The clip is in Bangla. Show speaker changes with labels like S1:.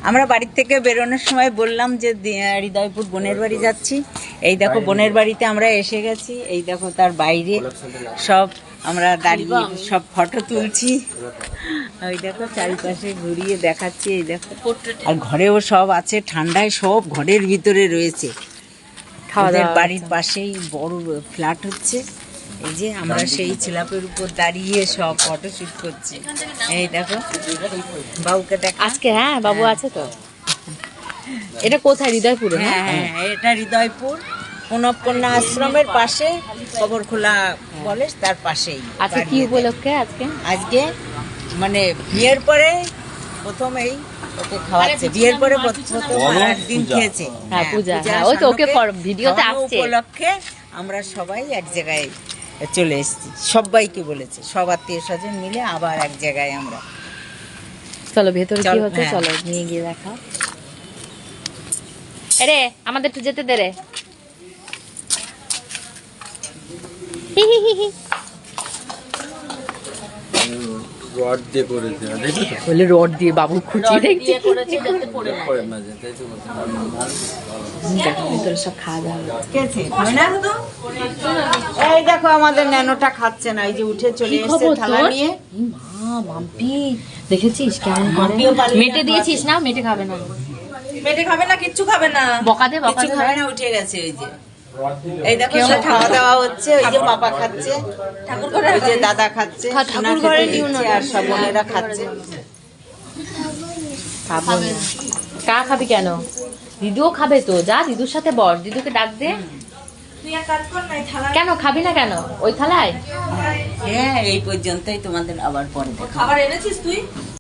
S1: আমরা বাড়ির থেকে বেরোনোর সময় বললাম যে হৃদয়পুর বোনের বাড়ি যাচ্ছি। এই দেখো বোনের বাড়িতে আমরা এসে গেছি। এই দেখো তার বাইরে সব আমরা দাঁড়িয়ে সব ফটো তুলছি। ওই দেখো চারিপাশে ঘুরিয়ে দেখাচ্ছি। এই দেখো আর ঘরেও সব আছে, ঠান্ডায় সব ঘরের ভিতরে রয়েছে। আমাদের বাড়ির পাশেই বড় ফ্ল্যাট হচ্ছে। এই যে আমরা সেই ছিলাপের উপর দাঁড়িয়ে সব ফটো শুট করছি। এই দেখো বাবুকে দেখ
S2: আজকে। হ্যাঁ বাবু আছে তো। এটা কোথায়? হৃদয়পুরে?
S1: হ্যাঁ হ্যাঁ, এটা হৃদয়পুর পুনঃকন্যা আশ্রমের পাশে, কবরখোলা কলেজ তার পাশেই।
S2: আচ্ছা কি উপলক্ষে আজকে?
S1: আজকে মানে বিয়ের পরে প্রথমেই ওকে খাওয়াচ্ছে। বিয়ের পরে প্রথম 8 দিন খেয়েছে।
S2: হ্যাঁ পূজা, ওই তো ওকে ভিডিওতে আসছে।
S1: উপলক্ষে আমরা সবাই এক জায়গায় চলে এসেছি। সবাইকে বলেছে, সব আত্মীয় স্বজন মিলে আবার এক জায়গায় আমরা।
S2: চলো ভেতরে কি হচ্ছে চলো নিয়ে গিয়ে দেখা। আরে আমাদের একটু যেতে দে রে।
S3: রড দিয়ে করেছে, দেখেছো?
S2: বলে রড দিয়ে বাবু খুঁচিয়ে দেখছি। ভেতরে সব খাওয়া দাওয়া
S1: খেয়েছে এই দেখো আমাদের ন্যানোটা খাচ্ছে না। এই যে উঠে চলে এসেছে থালা নিয়ে।
S2: মা মাম্পি দেখেছিস কেমন করে? মেটে দিয়েছিস না? মেটে খাবে না,
S4: মেটে খাবে না, কিচ্ছু খাবে না।
S2: বকা দে বকা
S1: কিছু
S2: দে।
S1: খাবে না, উঠে গেছে। ওই যে এই দেখো সব খাওয়া দাওয়া হচ্ছে। ওই যে পাপা খাচ্ছে, ওই যে দাদা খাচ্ছে, সোনা খেতে দিচ্ছে, আর সব বোনেরা খাচ্ছে।
S2: খাবো না। কা খাবি কেন? দিদুও খাবে তো, যা দিদুর সাথে বস, দিদুকে ডাক দে।
S4: তুই এক কাজ কর না, এই থালা
S2: কেন খাবি না কেন? ওই থালায়
S1: হ্যাঁ এই পর্যন্তই, তোমাদের আবার পরে দেখা।
S4: খাবার এনেছিস তুই?